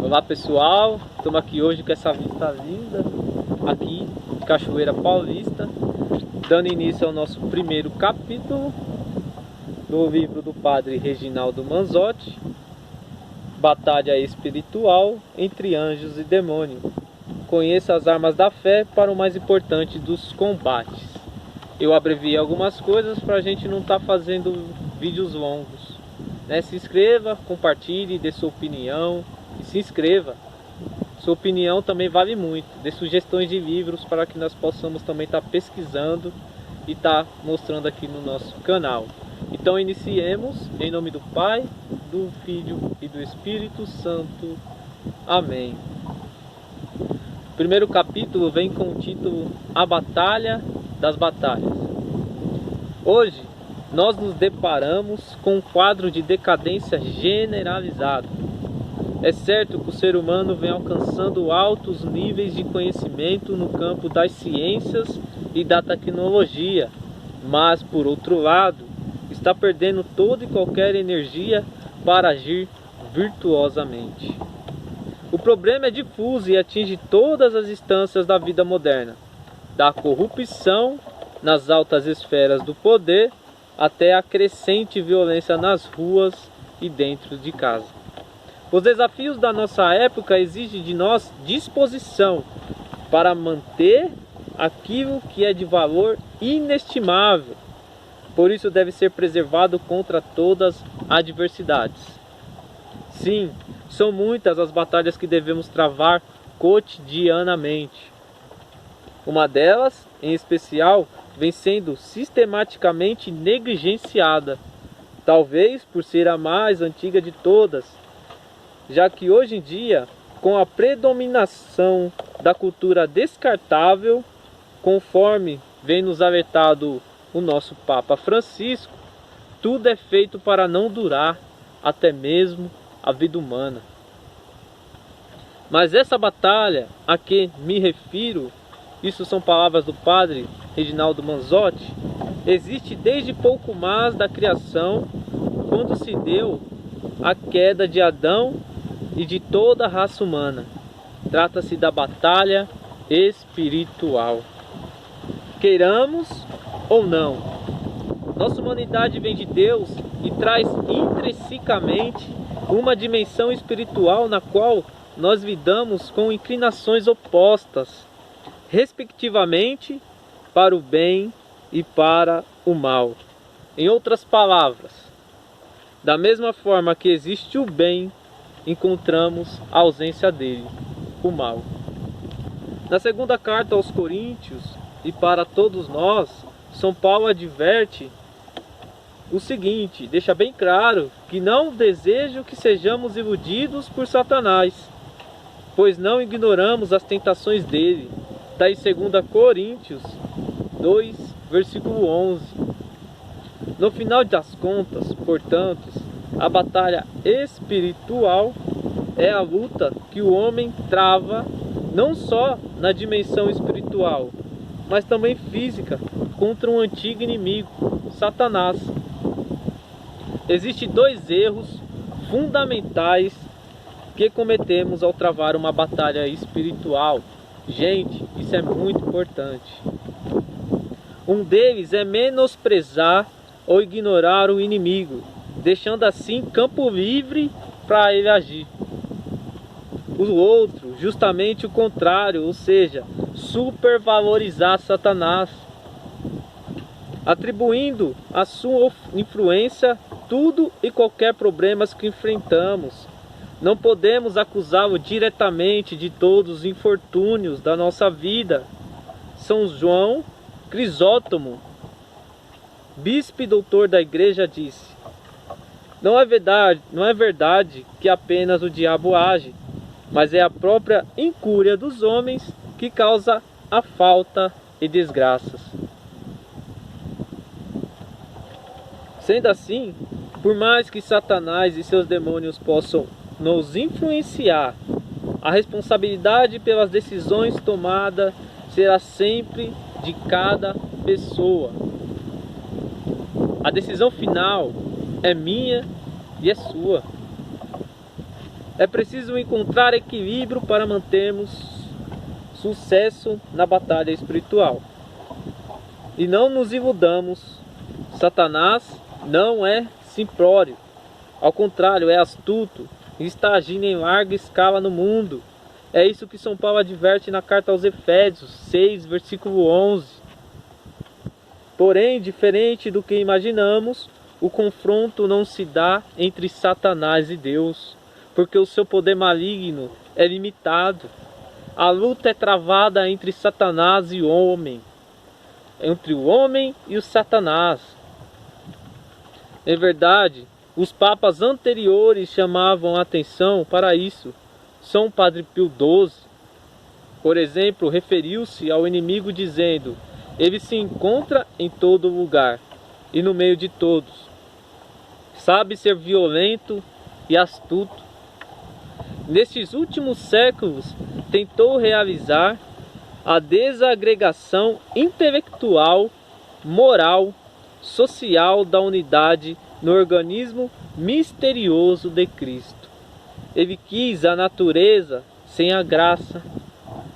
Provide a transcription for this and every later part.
Olá pessoal, estamos aqui hoje com essa vista linda aqui de Cachoeira Paulista, dando início ao nosso primeiro capítulo do livro do Padre Reginaldo Manzotti, Batalha Espiritual entre Anjos e Demônios. Conheça as armas da fé para o mais importante dos combates. Eu abreviei algumas coisas para a gente não estar fazendo vídeos longos, né? Se inscreva, compartilhe, dê sua opinião e se inscreva. Sua opinião também vale muito. Dê sugestões de livros para que nós possamos também estar pesquisando e estar mostrando aqui no nosso canal. Então iniciemos em nome do Pai, do Filho e do Espírito Santo. Amém. O primeiro capítulo vem com o título A Batalha das Batalhas. Hoje nós nos deparamos com um quadro de decadência generalizado. É certo que o ser humano vem alcançando altos níveis de conhecimento no campo das ciências e da tecnologia, mas por outro lado, está perdendo toda e qualquer energia para agir virtuosamente. O problema é difuso e atinge todas as instâncias da vida moderna, da corrupção nas altas esferas do poder até a crescente violência nas ruas e dentro de casa. Os desafios da nossa época exigem de nós disposição para manter aquilo que é de valor inestimável. Por isso deve ser preservado contra todas as adversidades. Sim, são muitas as batalhas que devemos travar cotidianamente. Uma delas, em especial, vem sendo sistematicamente negligenciada, talvez por ser a mais antiga de todas, já que hoje em dia, com a predominação da cultura descartável, conforme vem nos alertado o nosso Papa Francisco, tudo é feito para não durar até mesmo a vida humana. Mas essa batalha a que me refiro, isso são palavras do Padre Reginaldo Manzotti, existe desde pouco mais da criação, quando se deu a queda de Adão e de toda a raça humana. Trata-se da batalha espiritual. Queiramos ou não, nossa humanidade vem de Deus e traz intrinsecamente uma dimensão espiritual na qual nós lidamos com inclinações opostas, respectivamente, para o bem e para o mal. Em outras palavras, da mesma forma que existe o bem, encontramos a ausência dele, o mal. Na segunda carta aos Coríntios, e para todos nós, São Paulo adverte o seguinte, deixa bem claro que não desejo que sejamos iludidos por Satanás, pois não ignoramos as tentações dele. Está em 2 Coríntios 2, versículo 11. No final das contas, portanto, a batalha espiritual é a luta que o homem trava não só na dimensão espiritual, mas também física, contra um antigo inimigo, Satanás. Existem dois erros fundamentais que cometemos ao travar uma batalha espiritual. Gente, isso é muito importante. Um deles é menosprezar ou ignorar o inimigo, deixando assim campo livre para ele agir. O outro, justamente o contrário, ou seja, supervalorizar Satanás, atribuindo a sua influência tudo e qualquer problemas que enfrentamos. Não podemos acusá-lo diretamente de todos os infortúnios da nossa vida. São João Crisóstomo, bispo e doutor da igreja, disse: não é verdade que apenas o diabo age, mas é a própria incúria dos homens que causa a falta e desgraças. Sendo assim, por mais que Satanás e seus demônios possam nos influenciar, a responsabilidade pelas decisões tomadas será sempre de cada pessoa. A decisão final é minha e é sua. É preciso encontrar equilíbrio para mantermos sucesso na batalha espiritual. E não nos iludamos, Satanás não é simplório. Ao contrário, é astuto e está agindo em larga escala no mundo. É isso que São Paulo adverte na carta aos Efésios 6, versículo 11. Porém, diferente do que imaginamos, o confronto não se dá entre Satanás e Deus, porque o seu poder maligno é limitado. A luta é travada entre Satanás e o homem, entre o homem e o Satanás. Em verdade, os papas anteriores chamavam a atenção para isso. São Padre Pio XII, por exemplo, referiu-se ao inimigo dizendo: ele se encontra em todo lugar e no meio de todos. Sabe ser violento e astuto. Nestes últimos séculos, tentou realizar a desagregação intelectual, moral, social da unidade no organismo misterioso de Cristo. Ele quis a natureza sem a graça,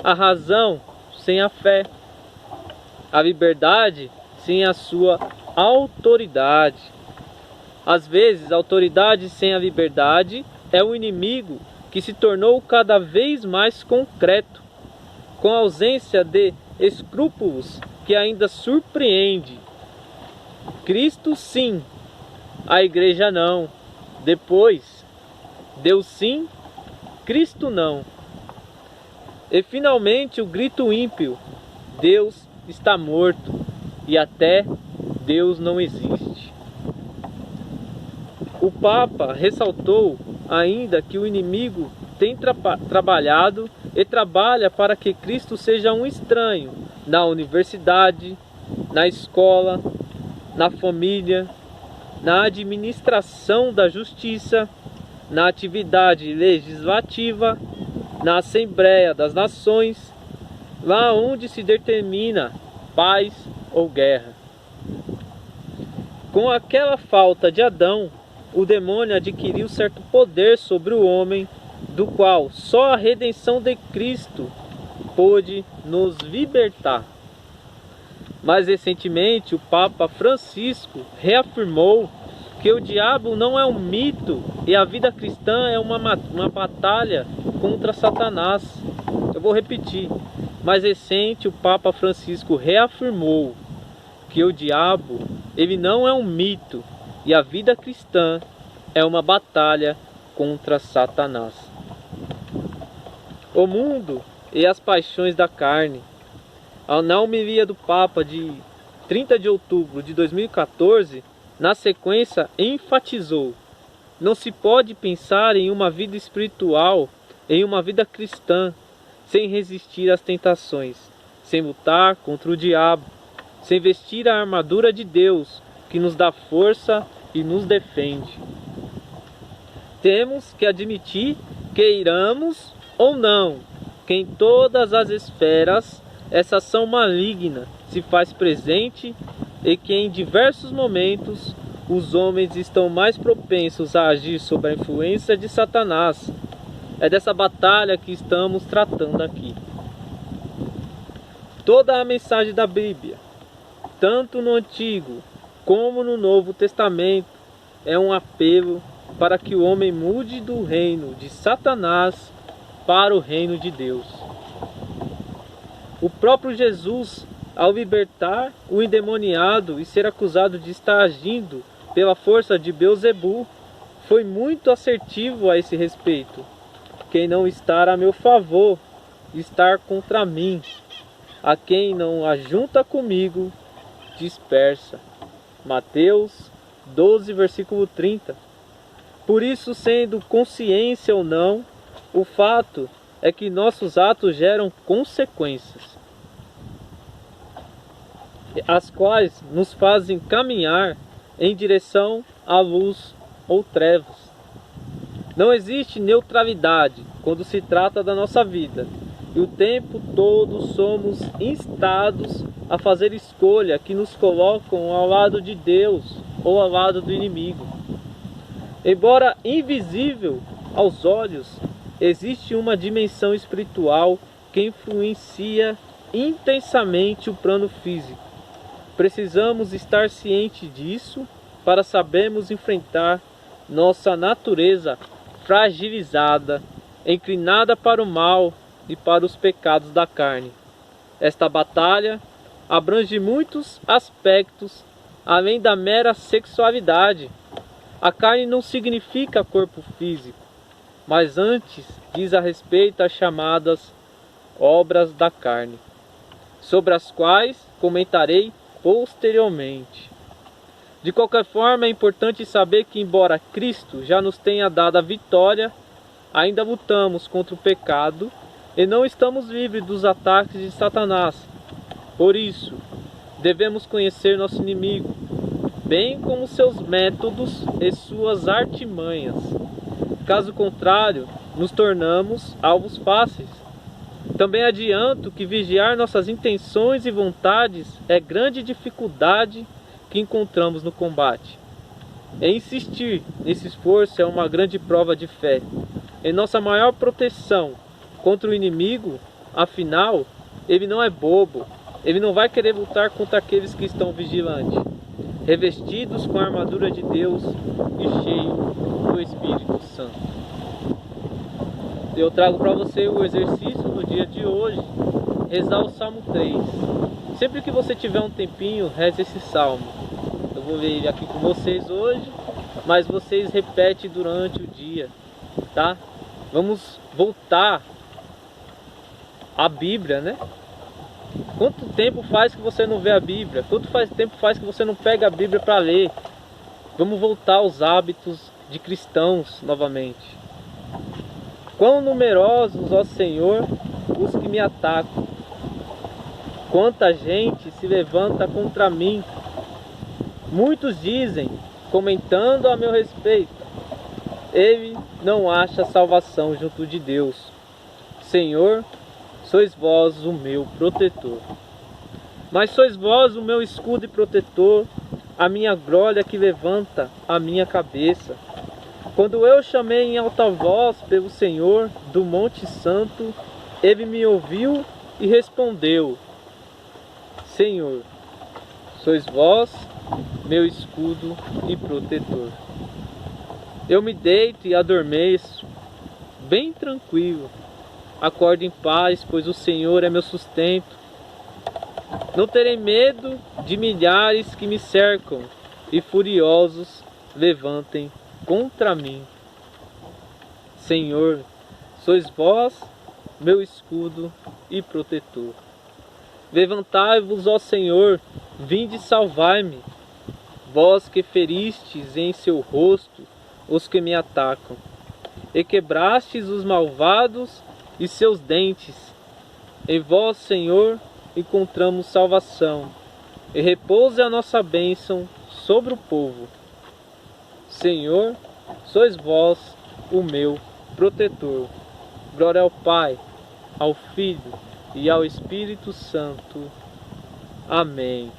a razão sem a fé, a liberdade sem a sua autoridade. Às vezes, a autoridade sem a liberdade é um inimigo que se tornou cada vez mais concreto, com a ausência de escrúpulos que ainda surpreende. Cristo sim, a igreja não. Depois, Deus sim, Cristo não. E finalmente o grito ímpio: Deus está morto e até Deus não existe. O Papa ressaltou ainda que o inimigo tem trabalhado e trabalha para que Cristo seja um estranho na universidade, na escola, na família, na administração da justiça, na atividade legislativa, na Assembleia das Nações, lá onde se determina paz ou guerra. Com aquela falta de Adão, o demônio adquiriu certo poder sobre o homem, do qual só a redenção de Cristo pôde nos libertar. Mais recentemente, o Papa Francisco reafirmou que o diabo não é um mito e a vida cristã é uma batalha contra Satanás. Eu vou repetir. Mais recente, o Papa Francisco reafirmou que o diabo ele não é um mito e a vida cristã é uma batalha contra Satanás. O mundo e as paixões da carne. Na homilia do Papa de 30 de outubro de 2014, na sequência enfatizou: não se pode pensar em uma vida espiritual, em uma vida cristã, sem resistir às tentações, sem lutar contra o diabo, sem vestir a armadura de Deus, que nos dá força e nos defende. Temos que admitir, queiramos ou não, que em todas as esferas essa ação maligna se faz presente e que em diversos momentos os homens estão mais propensos a agir sob a influência de Satanás. É dessa batalha que estamos tratando aqui. Toda a mensagem da Bíblia, tanto no Antigo como no Novo Testamento, é um apelo para que o homem mude do reino de Satanás para o reino de Deus. O próprio Jesus, ao libertar o endemoniado e ser acusado de estar agindo pela força de Beelzebu, foi muito assertivo a esse respeito. Quem não está a meu favor, está contra mim. A quem não ajunta comigo, dispersa. Mateus 12, versículo 30. Por isso, sendo consciência ou não, o fato é que nossos atos geram consequências, as quais nos fazem caminhar em direção à luz ou trevas. Não existe neutralidade quando se trata da nossa vida, e o tempo todo somos instados a fazer escolha que nos colocam ao lado de Deus ou ao lado do inimigo. Embora invisível, aos olhos, existe uma dimensão espiritual que influencia intensamente o plano físico. Precisamos estar cientes disso para sabermos enfrentar nossa natureza fragilizada, inclinada para o mal e para os pecados da carne. Esta batalha abrange muitos aspectos além da mera sexualidade. A carne não significa corpo físico, mas antes diz a respeito às chamadas obras da carne, sobre as quais comentarei posteriormente. De qualquer forma, é importante saber que, embora Cristo já nos tenha dado a vitória, ainda lutamos contra o pecado e não estamos livres dos ataques de Satanás. Por isso, devemos conhecer nosso inimigo, bem como seus métodos e suas artimanhas. Caso contrário, nos tornamos alvos fáceis. Também adianto que vigiar nossas intenções e vontades é grande dificuldade que encontramos no combate. E insistir nesse esforço é uma grande prova de fé. E nossa maior proteção contra o inimigo, afinal, ele não é bobo. Ele não vai querer lutar contra aqueles que estão vigilantes, revestidos com a armadura de Deus e cheios do Espírito Santo. Eu trago para você o exercício do dia de hoje, rezar o Salmo 3. Sempre que você tiver um tempinho, reze esse salmo. Eu vou ler ele aqui com vocês hoje, mas vocês repetem durante o dia, tá? Vamos voltar à Bíblia, né? Quanto tempo faz que você não vê a Bíblia? Tempo faz que você não pega a Bíblia para ler? Vamos voltar aos hábitos de cristãos novamente. Quão numerosos, ó Senhor, os que me atacam. Quanta gente se levanta contra mim. Muitos dizem, comentando a meu respeito, ele não acha salvação junto de Deus. Senhor, sois vós o meu protetor. Mas sois vós o meu escudo e protetor, a minha glória que levanta a minha cabeça. Quando eu chamei em alta voz pelo Senhor do Monte Santo, ele me ouviu e respondeu: Senhor, sois vós meu escudo e protetor. Eu me deito e adormeço, bem tranquilo. Acordo em paz, pois o Senhor é meu sustento. Não terei medo de milhares que me cercam e furiosos levantem contra mim. Senhor, sois vós meu escudo e protetor. Levantai-vos, ó Senhor, vinde salvar-me, vós que feristes em seu rosto os que me atacam, e quebrastes os malvados e seus dentes. Em vós, Senhor, encontramos salvação, e repouse a nossa bênção sobre o povo. Senhor, sois vós o meu protetor. Glória ao Pai, ao Filho e ao Espírito Santo. Amém.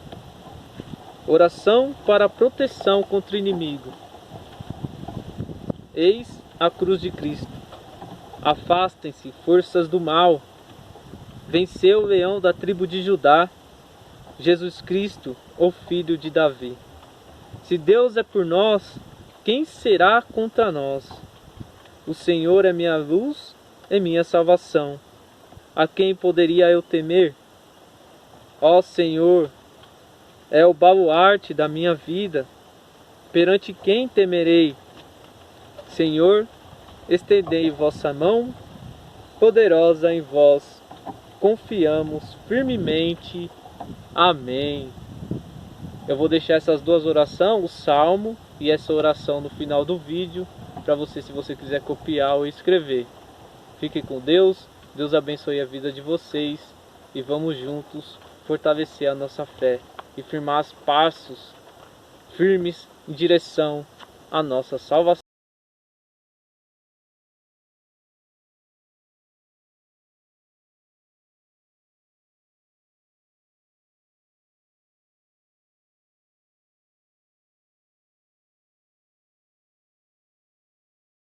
Oração para a proteção contra o inimigo. Eis a cruz de Cristo. Afastem-se, forças do mal. Venceu o leão da tribo de Judá, Jesus Cristo, o Filho de Davi. Se Deus é por nós, quem será contra nós? O Senhor é minha luz e minha salvação. A quem poderia eu temer? Ó Senhor, é o baluarte da minha vida. Perante quem temerei? Senhor, estendei vossa mão, poderosa em vós confiamos firmemente. Amém. Eu vou deixar essas duas orações, o salmo e essa oração no final do vídeo, para você, se você quiser copiar ou escrever. Fiquem com Deus, Deus abençoe a vida de vocês e vamos juntos fortalecer a nossa fé e firmar os passos firmes em direção à nossa salvação.